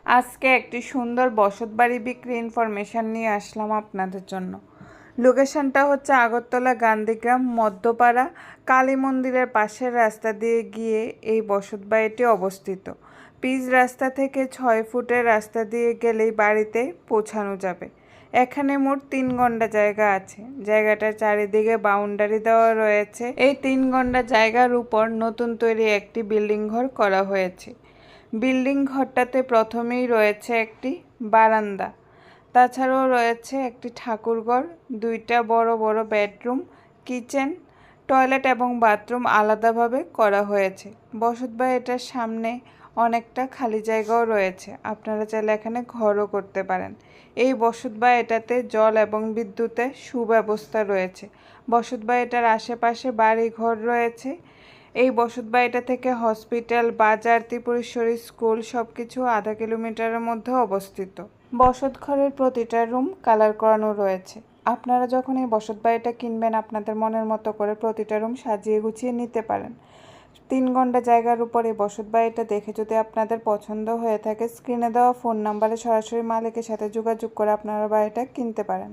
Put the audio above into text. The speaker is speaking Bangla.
আজকে একটি সুন্দর বসতবাড়ি বিক্রি ইনফরমেশন নিয়ে আসলাম আপনাদের জন্য। লোকেশনটা হচ্ছে আগরতলা গান্ধীগ্রাম মধ্যপাড়া কালী মন্দিরের পাশের রাস্তা দিয়ে গিয়ে এই বসতবাড়িটি অবস্থিত। পিচ রাস্তা থেকে 6 ফুটের রাস্তা দিয়ে গেলেই বাড়িতে পৌঁছানো যাবে। এখানে মোট 3 ঘন্টা জায়গা আছে। জায়গাটার চারিদিকে বাউন্ডারি দেওয়া রয়েছে। এই 3 ঘন্টা জায়গার উপর নতুন তৈরি একটি বিল্ডিং ঘর করা হয়েছে। বিল্ডিং ঘরটাতে প্রথমেই রয়েছে একটি বারান্দা, তাছাড়াও রয়েছে একটি ঠাকুরঘর, 2টা বড় বড় বেডরুম, কিচেন, টয়লেট এবং বাথরুম আলাদাভাবে করা হয়েছে। বসতবাড়িটার সামনে অনেকটা খালি জায়গাও রয়েছে, আপনারা চাইলে এখানে ঘরও করতে পারেন। এই বসতবাড়িটাতে জল এবং বিদ্যুতের সুব্যবস্থা রয়েছে। বসতবাড়িটার আশেপাশে বাড়ি ঘর রয়েছে। এই বসতবাড়িটা থেকে হসপিটাল, বাজার, ত্রিপুরেশ্বরী স্কুল সবকিছু আধা কিলোমিটারের মধ্যে অবস্থিত। বসতঘরের প্রতিটা রুম কালার করানো রয়েছে। আপনারা যখন এই বসতবাড়িটা কিনবেন আপনাদের মনের মতো করে প্রতিটা রুম সাজিয়ে গুছিয়ে নিতে পারেন। 3 ঘন্টা জায়গার উপর এই বসতবাড়িটা দেখে যদি আপনাদের পছন্দ হয়ে থাকে, স্ক্রিনে দেওয়া ফোন নাম্বারে সরাসরি মালিকের সাথে যোগাযোগ করে আপনারা বাড়িটা কিনতে পারেন।